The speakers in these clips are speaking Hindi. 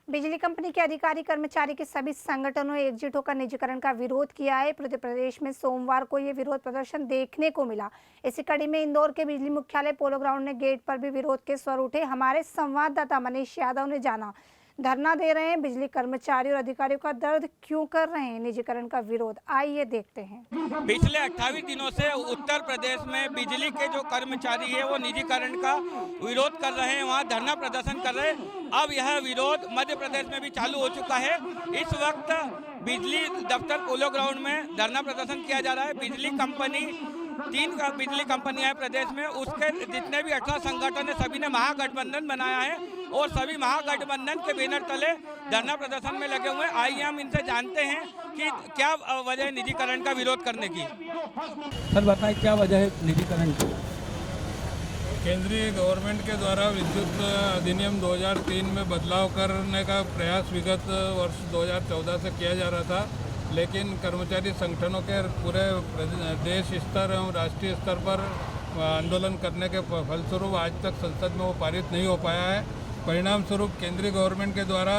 बिजली कंपनी के अधिकारी कर्मचारी के सभी संगठनों ने एकजुट होकर निजीकरण का विरोध किया है। पूरे प्रदेश में सोमवार को ये विरोध प्रदर्शन देखने को मिला। इसी कड़ी में इंदौर के बिजली मुख्यालय पोलो ग्राउंड ने गेट पर भी विरोध के स्वर उठे। हमारे संवाददाता मनीष यादव ने जाना, धरना दे रहे हैं बिजली कर्मचारी और अधिकारियों का दर्द क्यों कर रहे हैं निजीकरण का विरोध, आइए देखते हैं। पिछले 28 दिनों से उत्तर प्रदेश में बिजली के जो कर्मचारी है वो निजीकरण का विरोध कर रहे हैं, वहाँ धरना प्रदर्शन कर रहे हैं। अब यह विरोध मध्य प्रदेश में भी चालू हो चुका है। इस वक्त बिजली दफ्तर पोलो ग्राउंड में धरना प्रदर्शन किया जा रहा है। बिजली कंपनी 3 बिजली कंपनियां हैं प्रदेश में, उसके जितने भी 18 संगठन है सभी ने महागठबंधन बनाया है और सभी महागठबंधन के बैनर तले धरना प्रदर्शन में लगे हुए हैं। आइए हम इनसे जानते हैं कि क्या वजह है निजीकरण का विरोध करने की। सर बताएं क्या वजह है निजीकरण की? केंद्रीय गवर्नमेंट के द्वारा विद्युत अधिनियम 2003 में बदलाव करने का प्रयास विगत वर्ष 2014 से किया जा रहा था, लेकिन कर्मचारी संगठनों के पूरे देश स्तर एवं राष्ट्रीय स्तर पर आंदोलन करने के फलस्वरूप आज तक संसद में वो पारित नहीं हो पाया है। परिणाम स्वरूप केंद्रीय गवर्नमेंट के द्वारा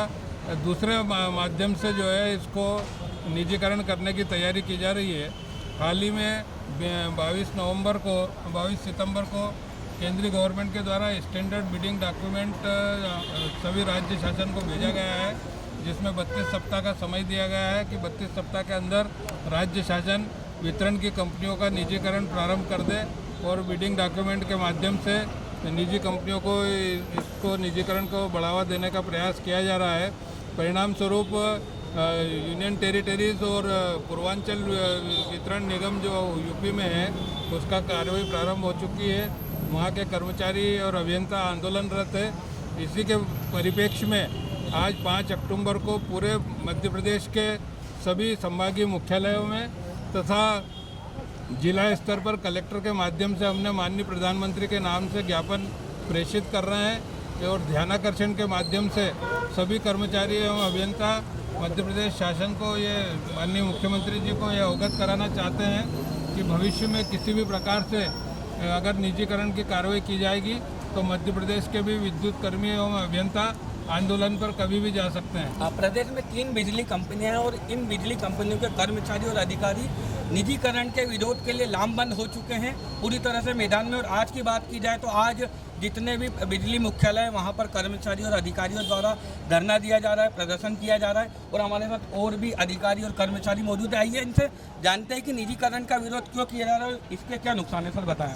दूसरे माध्यम से जो है इसको निजीकरण करने की तैयारी की जा रही है। हाल ही में 22 सितंबर को केंद्रीय गवर्नमेंट के द्वारा स्टैंडर्ड बिडिंग डॉक्यूमेंट सभी राज्य शासन को भेजा गया है, जिसमें 32 सप्ताह का समय दिया गया है कि 32 सप्ताह के अंदर राज्य शासन वितरण की कंपनियों का निजीकरण प्रारंभ कर दे और बिडिंग डॉक्यूमेंट के माध्यम से निजी कंपनियों को इसको निजीकरण को बढ़ावा देने का प्रयास किया जा रहा है। परिणाम स्वरूप यूनियन टेरिटरीज और पूर्वांचल वितरण निगम जो यूपी में है उसका कार्रवाई प्रारंभ हो चुकी है। वहाँ के कर्मचारी और अभियंता आंदोलनरत है। इसी के परिप्रेक्ष्य में आज 5 अक्टूबर को पूरे मध्य प्रदेश के सभी संभागीय मुख्यालयों में तथा जिला स्तर पर कलेक्टर के माध्यम से हमने माननीय प्रधानमंत्री के नाम से ज्ञापन प्रेषित कर रहे हैं और ध्यानाकर्षण के माध्यम से सभी कर्मचारी एवं अभियंता मध्य प्रदेश शासन को ये माननीय मुख्यमंत्री जी को ये अवगत कराना चाहते हैं कि भविष्य में किसी भी प्रकार से अगर निजीकरण की कार्रवाई की जाएगी तो मध्य प्रदेश के भी विद्युत कर्मी एवं अभियंता आंदोलन पर कभी भी जा सकते हैं। प्रदेश में 3 बिजली कंपनियां हैं और इन बिजली कंपनियों के कर्मचारी और अधिकारी निजीकरण के विरोध के लिए लामबंद हो चुके हैं पूरी तरह से मैदान में। और आज की बात की जाए तो आज जितने भी बिजली मुख्यालय हैं वहाँ पर कर्मचारी और अधिकारियों द्वारा धरना दिया जा रहा है, प्रदर्शन किया जा रहा है और हमारे साथ और भी अधिकारी और कर्मचारी मौजूद है। आइए इनसे जानते हैं कि निजीकरण का विरोध क्यों किया जा रहा है, इसके क्या नुकसान है सर बताएं।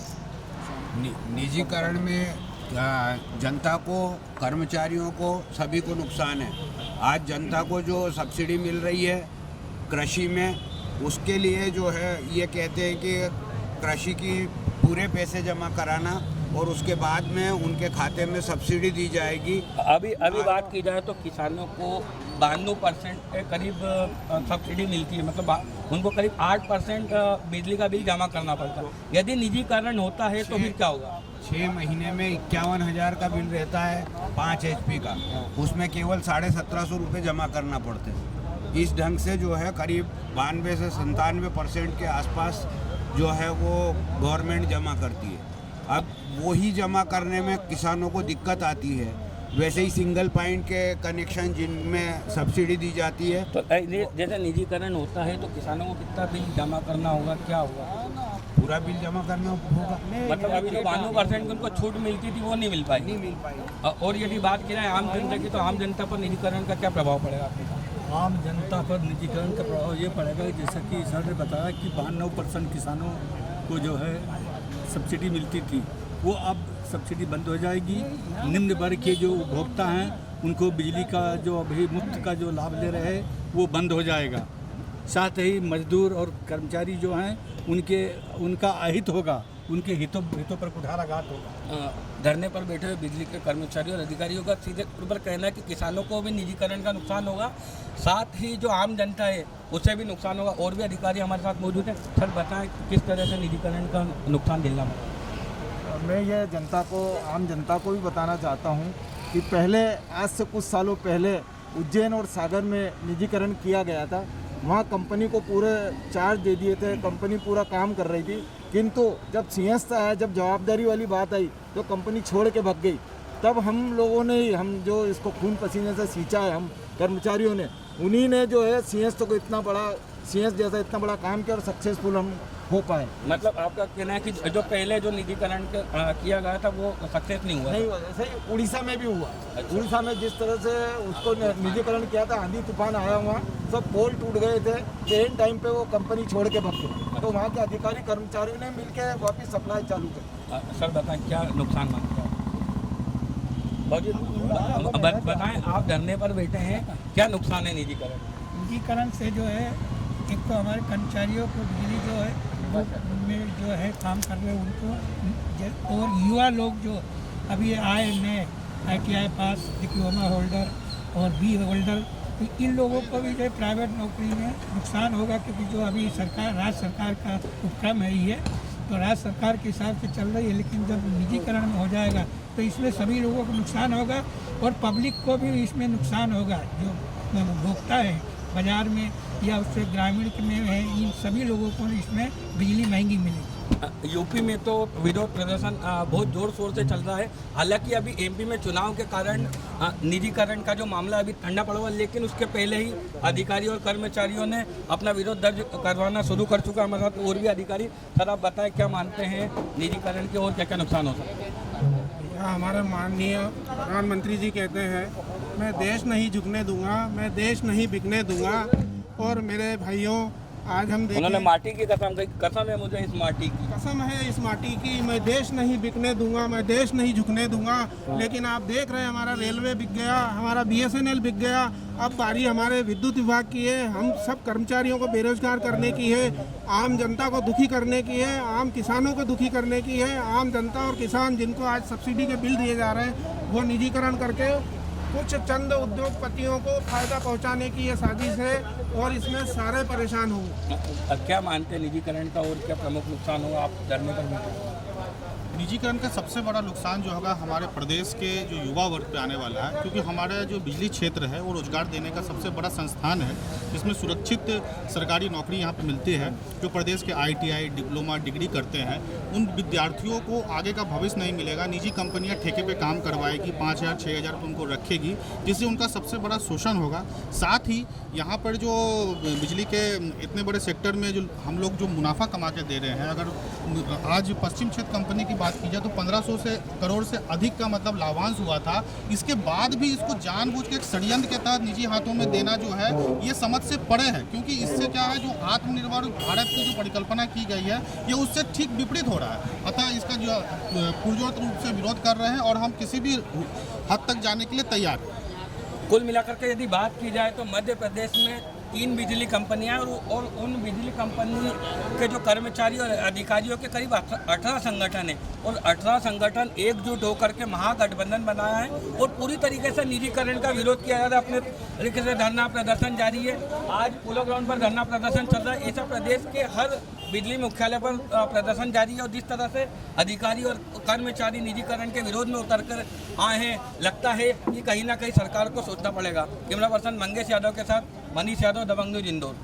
निजीकरण में जनता को, कर्मचारियों को, सभी को नुकसान है। आज जनता को जो सब्सिडी मिल रही है कृषि में, उसके लिए जो है ये कहते हैं कि कृषि की पूरे पैसे जमा कराना और उसके बाद में उनके खाते में सब्सिडी दी जाएगी। अभी बात की जाए तो किसानों को 92% के करीब सब्सिडी मिलती है, मतलब उनको करीब 8% बिजली का बिल जमा करना पड़ता है। यदि निजीकरण होता है तो फिर क्या होगा? 6 महीने में 51,000 का बिल रहता है 5 HP का, उसमें केवल 1750 रुपये जमा करना पड़ते हैं। इस ढंग से जो है करीब 92 से 97% के आसपास जो है वो गवर्नमेंट जमा करती है। अब वही जमा करने में किसानों को दिक्कत आती है। वैसे ही सिंगल पॉइंट के कनेक्शन जिनमें सब्सिडी दी जाती है, तो जैसे निजीकरण होता है तो किसानों को कितना बिल जमा करना होगा, क्या होगा? पूरा बिल जमा करना होगा। मतलब अभी जो 92% उनको छूट मिलती थी वो नहीं मिल पाई। और यदि बात की जाए आम जनता की तो आम जनता पर निजीकरण का क्या प्रभाव पड़ेगा आपके? आम जनता पर निजीकरण का प्रभाव ये पड़ेगा जैसा कि सर ने बताया कि 92% किसानों को जो है सब्सिडी मिलती थी, वो अब सब्सिडी बंद हो जाएगी। निम्न वर्ग के जो उपभोक्ता हैं उनको बिजली का जो अभी मुफ्त का जो लाभ ले रहे हैं वो बंद हो जाएगा। साथ ही मजदूर और कर्मचारी जो हैं उनका अहित होगा, उनके हितों पर कुठाराघात होगा। धरने पर बैठे हुए बिजली के कर्मचारी और अधिकारियों का सीधे तौर पर कहना है कि किसानों को भी निजीकरण का नुकसान होगा, साथ ही जो आम जनता है उसे भी नुकसान होगा। और भी अधिकारी हमारे साथ मौजूद हैं। सर बताएं किस तरह से निजीकरण का नुकसान झेलना पड़ेगा? मैं ये आम जनता को भी बताना चाहता हूँ कि पहले, आज से कुछ सालों पहले उज्जैन और सागर में निजीकरण किया गया था। वहाँ कंपनी को पूरे चार्ज दे दिए थे, कंपनी पूरा काम कर रही थी, किंतु जब सिंहस्थ आया, जब जवाबदारी वाली बात आई तो कंपनी छोड़ के भाग गई। तब हम लोगों ने हम जो इसको खून पसीने से सींचा है, हम कर्मचारियों ने, उन्हीं ने जो है सीएस को इतना बड़ा सीएस जैसा इतना बड़ा काम किया और सक्सेसफुल हम हो पाए। मतलब आपका कहना है कि जो पहले जो निजीकरण किया गया था वो सक्सेस नहीं हुआ? नहीं हुआ। ऐसे ही उड़ीसा में भी हुआ। उड़ीसा में जिस तरह से उसको निजीकरण किया था, आंधी तूफान आया, वहाँ सब पोल टूट गए थे, एंड टाइम पे वो कंपनी छोड़ के भाग गए, तो वहाँ के अधिकारी कर्मचारियों ने मिलकर वापस सप्लाई चालू कर। सर बताएं क्या नुकसान मानते हैं? बताएं, आप धरने पर बैठे हैं, क्या नुकसान है निजीकरण? निजीकरण से जो है, एक तो हमारे कर्मचारियों को बिजली जो है वो में जो है काम कर रहे हैं उनको, और युवा लोग जो अभी आए नए ITI पास, डिप्लोमा होल्डर और बी होल्डर, तो इन लोगों को भी जो है प्राइवेट नौकरी में नुकसान होगा, क्योंकि जो अभी सरकार राज्य सरकार का उपक्रम है ये, तो राज्य सरकार के हिसाब से चल रही है, लेकिन जब निजीकरण में हो जाएगा तो इसमें सभी लोगों को नुकसान होगा और पब्लिक को भी इसमें नुकसान होगा। जो उपभोक्ता है बाज़ार में या उससे ग्रामीण में है, इन सभी लोगों को इसमें बिजली महंगी मिलेगी। यूपी में तो विरोध प्रदर्शन बहुत जोर शोर से चल रहा है। हालांकि अभी एमपी में चुनाव के कारण निजीकरण का जो मामला अभी ठंडा पड़ा हुआ, लेकिन उसके पहले ही अधिकारी और कर्मचारियों ने अपना विरोध दर्ज करवाना शुरू कर चुका। हमारे साथ और भी अधिकारी। सर आप बताएं क्या मानते हैं निजीकरण के और क्या क्या नुकसान हो सकते हैं? हमारे माननीय प्रधानमंत्री जी कहते हैं, मैं देश नहीं झुकने दूंगा, मैं देश नहीं बिकने दूंगा। और मेरे भाइयों, आज हम उन्होंने माटी की कसम है मुझे इस माटी की, कसम है इस माटी की, मैं देश नहीं बिकने दूंगा, मैं देश नहीं झुकने दूंगा। लेकिन आप देख रहे हैं हमारा रेलवे बिक गया, हमारा BSNL बिक गया, अब बारी हमारे विद्युत विभाग की है। हम सब कर्मचारियों को बेरोजगार करने की है, आम जनता को दुखी करने की है, आम किसानों को दुखी करने की है। आम जनता और किसान जिनको आज सब्सिडी के बिल दिए जा रहे हैं, वो निजीकरण करके कुछ चंद उद्योगपतियों को फायदा पहुंचाने की ये साजिश है, और इसमें सारे परेशान होंगे। क्या मानते हैं निजीकरण का और क्या प्रमुख नुकसान होगा? आप धरने पर बैठे। निजीकरण का सबसे बड़ा नुकसान जो होगा हमारे प्रदेश के जो युवा वर्ग पे आने वाला है, क्योंकि हमारा जो बिजली क्षेत्र है वो रोजगार देने का सबसे बड़ा संस्थान है, जिसमें सुरक्षित सरकारी नौकरी यहाँ पे मिलती है। जो प्रदेश के ITI डिप्लोमा डिग्री करते हैं, उन विद्यार्थियों को आगे का भविष्य नहीं मिलेगा। निजी कंपनियाँ ठेके पे काम करवाएगी, 5,000 6,000 रुपये उनको रखेगी, जिससे उनका सबसे बड़ा शोषण होगा। साथ ही यहाँ पर जो बिजली के इतने बड़े सेक्टर में जो हम लोग जो मुनाफा कमा के दे रहे हैं, अगर आज पश्चिम क्षेत्र कंपनी की बात की जाए तो 1500 करोड़ से अधिक का मतलब लाभांश हुआ था। इसके बाद भी इसको जानबूझ के एक षड्यंत्र के तहत निजी हाथों में देना जो है ये समझ से परे है, क्योंकि इससे क्या है, जो आत्मनिर्भर भारत की जो परिकल्पना की गई है ये उससे ठीक विपरीत हो रहा है। अतः इसका जो पुरजोर रूप से विरोध कर रहे हैं और हम किसी भी हद तक जाने के लिए तैयार हैं। कुल मिलाकर के यदि बात की जाए तो मध्य प्रदेश में 3 बिजली कंपनियां और उन बिजली कंपनी के जो कर्मचारी और अधिकारियों के करीब 18 संगठन हैं, और 18 संगठन एकजुट होकर के महागठबंधन बनाया है और पूरी तरीके से निजीकरण का विरोध किया जा रहा है। अपने तरीके से धरना प्रदर्शन जारी है। आज पोलो ग्राउंड पर धरना प्रदर्शन चल रहा है। ऐसा प्रदेश के हर बिजली मुख्यालय पर प्रदर्शन जारी है, और जिस तरह से अधिकारी और कर्मचारी निजीकरण के विरोध में उतर कर आए हैं, लगता है कि कहीं ना कहीं सरकार को सोचना पड़ेगा। कैमरा पर्सन मंगेश यादव के साथ मनीष यादव, दबंग न्यूज़, इंदौर।